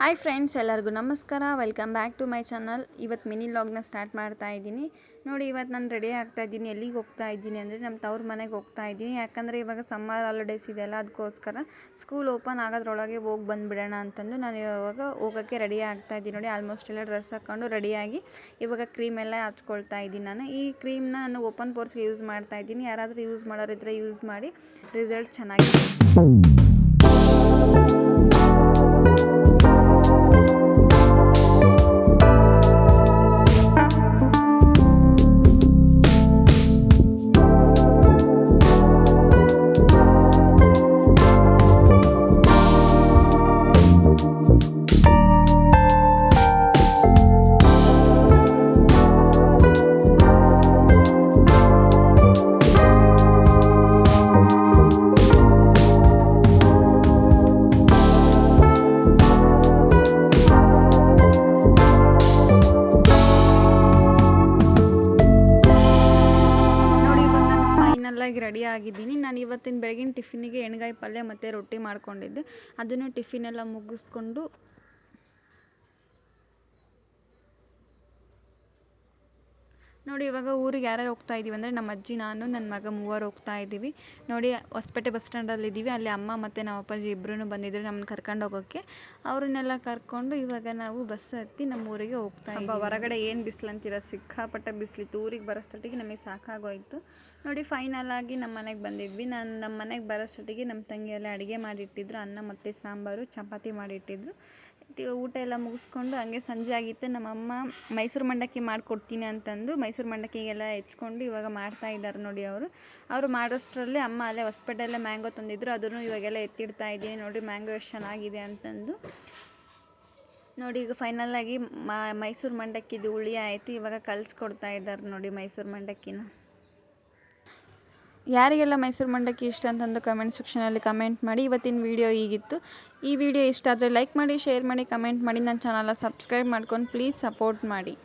Hi friends, ಎಲ್ಲರಿಗೂ ನಮಸ್ಕಾರ. Welcome back to my channel. ಇವತ್ತು ಮಿನಿ ವ್ಲಾಗ್ನ ಸ್ಟಾರ್ಟ್ ಮಾಡ್ತಾ ಇದ್ದೀನಿ. ನೋಡಿ, ಇವತ್ತು ನಾನು ರೆಡಿ ಆಗ್ತಾ ಇದ್ದೀನಿ. ಎಲ್ಲಿಗೆ ಹೋಗ್ತಾ ಇದ್ದೀನಿ ಅಂದರೆ ನಮ್ಮ ತವ್ರ ಮನೆಗೆ ಹೋಗ್ತಾ ಇದ್ದೀನಿ. ಯಾಕಂದರೆ ಇವಾಗ ಸಮ್ಮರ್ ಹಾಲಿಡೇಸ್ ಇದೆಯಲ್ಲ, ಅದಕ್ಕೋಸ್ಕರ ಸ್ಕೂಲ್ ಓಪನ್ ಆಗೋದ್ರೊಳಗೆ ಹೋಗಿ ಬಂದುಬಿಡೋಣ ಅಂತಂದು ನಾನು ಇವಾಗ ಹೋಗೋಕ್ಕೆ ರೆಡಿ ಆಗ್ತಾ ಇದ್ದೀನಿ. ನೋಡಿ, ಆಲ್ಮೋಸ್ಟ್ ಎಲ್ಲ ಡ್ರೆಸ್ ಹಾಕ್ಕೊಂಡು ರೆಡಿಯಾಗಿ ಇವಾಗ ಕ್ರೀಮ್ ಎಲ್ಲ ಹಚ್ಕೊಳ್ತಾ ಇದ್ದೀನಿ. ನಾನು ಈ ಕ್ರೀಮ್ನ ನಾನು ಓಪನ್ ಪೋರ್ಸ್ಗೆ ಯೂಸ್ ಮಾಡ್ತಾ ಇದ್ದೀನಿ. ಯಾರಾದರೂ ಯೂಸ್ ಮಾಡೋರಿದ್ದರೆ ಯೂಸ್ ಮಾಡಿ, ರಿಸಲ್ಟ್ ಚೆನ್ನಾಗಿದೆ. ರೆಡಿ ಆಗಿದ್ದೀನಿ. ನಾನು ಇವತ್ತಿನ ಬೆಳಗಿನ ಟಿಫಿನಿಗೆ ಎಣ್ಗಾಯಿ ಪಲ್ಯ ಮತ್ತು ರೊಟ್ಟಿ ಮಾಡ್ಕೊಂಡಿದ್ದೆ. ಅದನ್ನು ಟಿಫಿನೆಲ್ಲ ಮುಗಿಸ್ಕೊಂಡು ನೋಡಿ, ಇವಾಗ ಊರಿಗೆ ಯಾರ್ಯಾರು ಹೋಗ್ತಾ ಇದ್ದೀವಿ ಅಂದರೆ ನಮ್ಮ ಅಜ್ಜಿ, ನಾನು, ನನ್ನ ಮಗ ಮೂವರು ಹೋಗ್ತಾ ಇದ್ದೀವಿ. ನೋಡಿ, ಹೊಸಪೇಟೆ ಬಸ್ ಸ್ಟ್ಯಾಂಡಲ್ಲಿ ಇದ್ದೀವಿ. ಅಲ್ಲಿ ಅಮ್ಮ ಮತ್ತು ನಮ್ಮ ಅಪ್ಪಾಜಿ ಇಬ್ಬರೂ ಬಂದಿದ್ರು ನಮ್ಮನ್ನ ಕರ್ಕೊಂಡು ಹೋಗೋಕ್ಕೆ. ಅವ್ರನ್ನೆಲ್ಲ ಕರ್ಕೊಂಡು ಇವಾಗ ನಾವು ಬಸ್ ಹತ್ತಿ ನಮ್ಮ ಊರಿಗೆ ಹೋಗ್ತಾ ಇದ್ದೀವಿ. ಹೊರಗಡೆ ಏನು ಬಿಸಿಲು ಅಂತೀರ, ಸಿಕ್ಕಾಪಟ್ಟೆ ಬಿಸಿಲಿತ್ತು. ಊರಿಗೆ ಬರೋಷ್ಟೊತ್ತಿಗೆ ನಮಗೆ ಸಾಕಾಗೋಯಿತು. ನೋಡಿ, ಫೈನಲ್ ಆಗಿ ನಮ್ಮ ಮನೆಗೆ ಬಂದಿದ್ವಿ. ನಮ್ಮ ಮನೆಗೆ ಬರೋಷ್ಟೊತ್ತಿಗೆ ನಮ್ಮ ತಂಗಿ ಎಲ್ಲ ಅಡುಗೆ ಮಾಡಿಟ್ಟಿದ್ರು. ಅನ್ನ ಮತ್ತು ಸಾಂಬಾರು, ಚಪಾತಿ ಮಾಡಿಟ್ಟಿದ್ರು. ಊಟ ಎಲ್ಲ ಮುಗಿಸ್ಕೊಂಡು ಹಂಗೆ ಸಂಜೆ ಆಗಿತ್ತು. ನಮ್ಮಮ್ಮ ಮೈಸೂರು ಮಂಡಕ್ಕಿ ಮಾಡಿಕೊಡ್ತೀನಿ ಅಂತಂದು ಮೈಸೂರು ಮಂಡಕ್ಕಿಗೆಲ್ಲ ಹೆಚ್ಕೊಂಡು ಇವಾಗ ಮಾಡ್ತಾ ಇದ್ದಾರೆ. ನೋಡಿ, ಅವರು ಮಾಡೋಷ್ಟರಲ್ಲಿ ಅಮ್ಮ ಅಲ್ಲೇ ಹೊಸಪೇಟೆಯಲ್ಲೇ ಮ್ಯಾಂಗೋ ತಂದಿದ್ರು. ಅದನ್ನು ಇವಾಗೆಲ್ಲ ಎತ್ತಿಡ್ತಾ ಇದ್ದೀನಿ. ನೋಡಿ, ಮ್ಯಾಂಗೋ ಎಷ್ಟು ಚೆನ್ನಾಗಿದೆ ಅಂತಂದು. ನೋಡಿ, ಈಗ ಫೈನಲ್ಲಾಗಿ ಮೈಸೂರು ಮಂಡಕ್ಕಿದು ಹುಳಿ ಆಯಿತು. ಇವಾಗ ಕಲಿಸ್ಕೊಡ್ತಾ ಇದ್ದಾರೆ ನೋಡಿ ಮೈಸೂರು ಮಂಡಕ್ಕಿನ. ಯಾರಿಗೆಲ್ಲ ಮೈಸೂರು ಮಂಡಕ್ಕಿ ಇಷ್ಟ ಅಂತಂದು ಕಮೆಂಟ್ ಸೆಕ್ಷನಲ್ಲಿ ಕಮೆಂಟ್ ಮಾಡಿ. ಇವತ್ತಿನ ವಿಡಿಯೋ ಹೀಗಿತ್ತು. ಈ ವಿಡಿಯೋ ಇಷ್ಟ ಆದರೆ ಲೈಕ್ ಮಾಡಿ, ಶೇರ್ ಮಾಡಿ, ಕಮೆಂಟ್ ಮಾಡಿ. ನನ್ನ ಚಾನಲ್ನ ಸಬ್ಸ್ಕ್ರೈಬ್ ಮಾಡ್ಕೊಂಡು ಪ್ಲೀಸ್ ಸಪೋರ್ಟ್ ಮಾಡಿ.